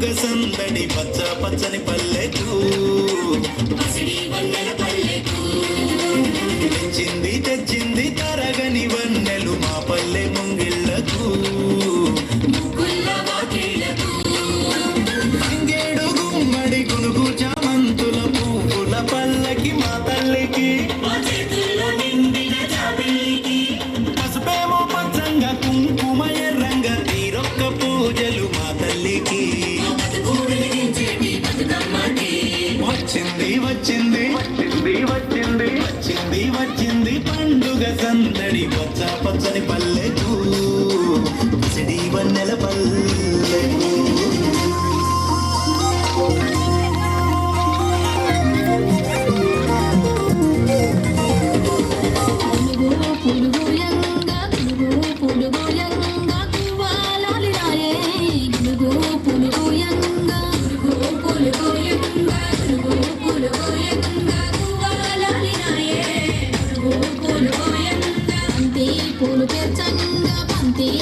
పండుగ సందడి పచ్చ పచ్చని పల్లెకు తెచ్చింది తెచ్చింది తరగని వన్నెలు మా పల్లె ముంగిళ్లకు అంగేడు గుమ్మడి గునుగు చామంతుల పువ్వుల పల్లకి మా తల్లికి పసుపేమో పచ్చంగా కుంకుమ ఎర్రంగా తీరొక్క పూజలు మా తల్లికి వచ్చింది వచ్చింది వచ్చింది వచ్చింది వచ్చింది వచ్చింది పండుగ సందడి పచ్చ పచ్చని పల్లెకు పసిడి వన్నెల పల్లెకు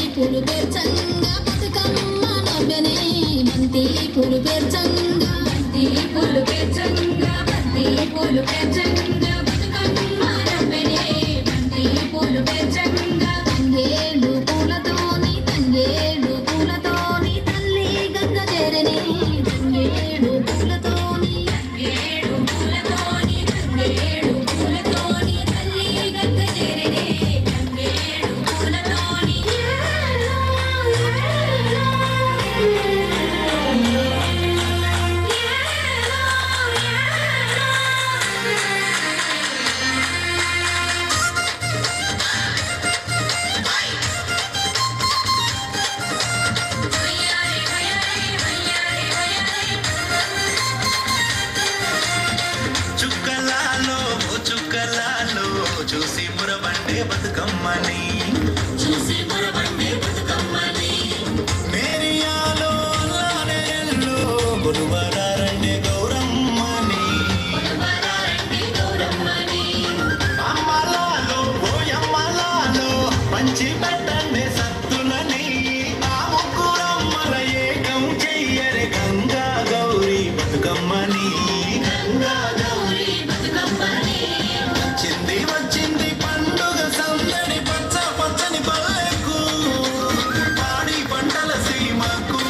పూలు పేర్చంగా బతుకమ్మ నవ్వెనే బంతి పూలు పేర్చంగా బంతి పూలు పేర్చంగా బంతి పూలు పేర్చంగా బతుకమ్మ నవ్వెనే బంతి పూలు పేర్చంగా తంగేడు పూలతోని తల్లి గంగ చేరని తంగేడు పూలతోని తల్లి గంగ చేరని చుక్కలాలో చూసి మురబండే బతుకమ్మని మేరియాలో అల్లానేల్లో గురువరారండే గౌరమ్మని అమ్మలాలో ఓయమ్మలాలో పంచి పెట్టండే సత్తులని ఆ ముగ్గురమ్మల ఏకం చెయ్యరే గంగా గౌరీ బతుకమ్మని వచ్చింది వచ్చింది పండుగ సందడి పచ్చ పచ్చని పల్లెకు పాడి పంటల సీమకు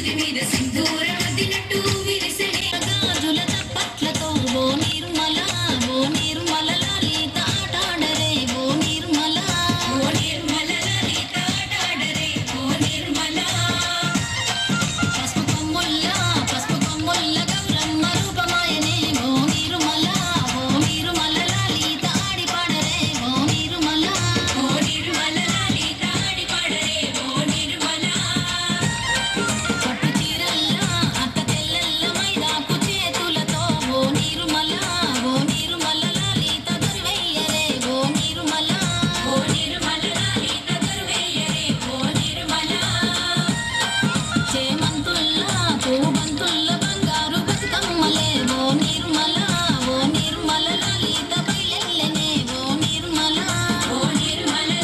నుదుటి మీద సింధూరం అద్దినట్టు విరిసెనే గాజుల చప్పట్లతో ఓ నిర్మల లలిత ఆటాడరే ఓ నిర్మల లలిత ఆటాడరే ఓ నిర్మల పసుపు కొమ్ముల్ల గౌరమ్మ రూపమాయనే ఓ నిర్మల లలిత ఆడి పాడరే ఓ నిర్మల లలిత ఆడి పాడరే ఓ నిర్మల పట్టు చీరల్ల అక్క తెల్లల్ల మైదాకు చేతులతో ఓ నిర్మల లలిత దొరివెయ్యరే ఓ నిర్మల లలిత దొరివెయ్యరే ఓ నిర్మల చేమంతుల్లా పూబంతుల్ల బంగారు బతుకమ్మలే ఓ నిర్మల లలిత బయలెల్లెనే ఓ నిర్మల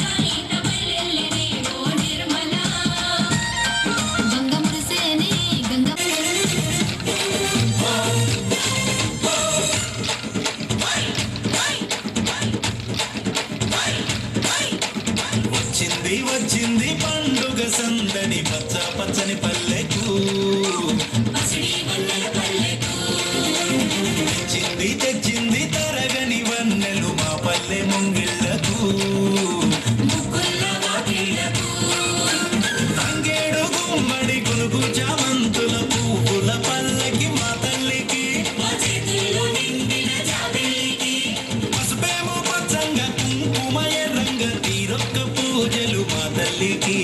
లలిత బయలెల్లెనే ఓ నిర్మల గంగ మురిసేనే గంగ వచ్చింది పండుగ సందడి పచ్చ పచ్చని పల్లెకు తెచ్చింది తరగని వన్నెలు మా పల్లె ముంగిళ్ళకు తంగేడు గుమ్మడి గునుగు చామంతుల పువ్వుల పల్లకి మా తల్లికి పసుపేమో పచ్చంగా కుంకుమ ఎర్రంగా తీరొక్క పూజలు మా తల్లికి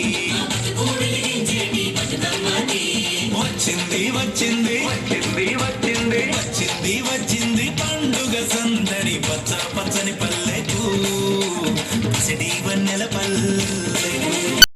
వచ్చింది పండుగ సందడి పచ్చ పచ్చని పల్లెకు సిడి వన్నెల పల్లె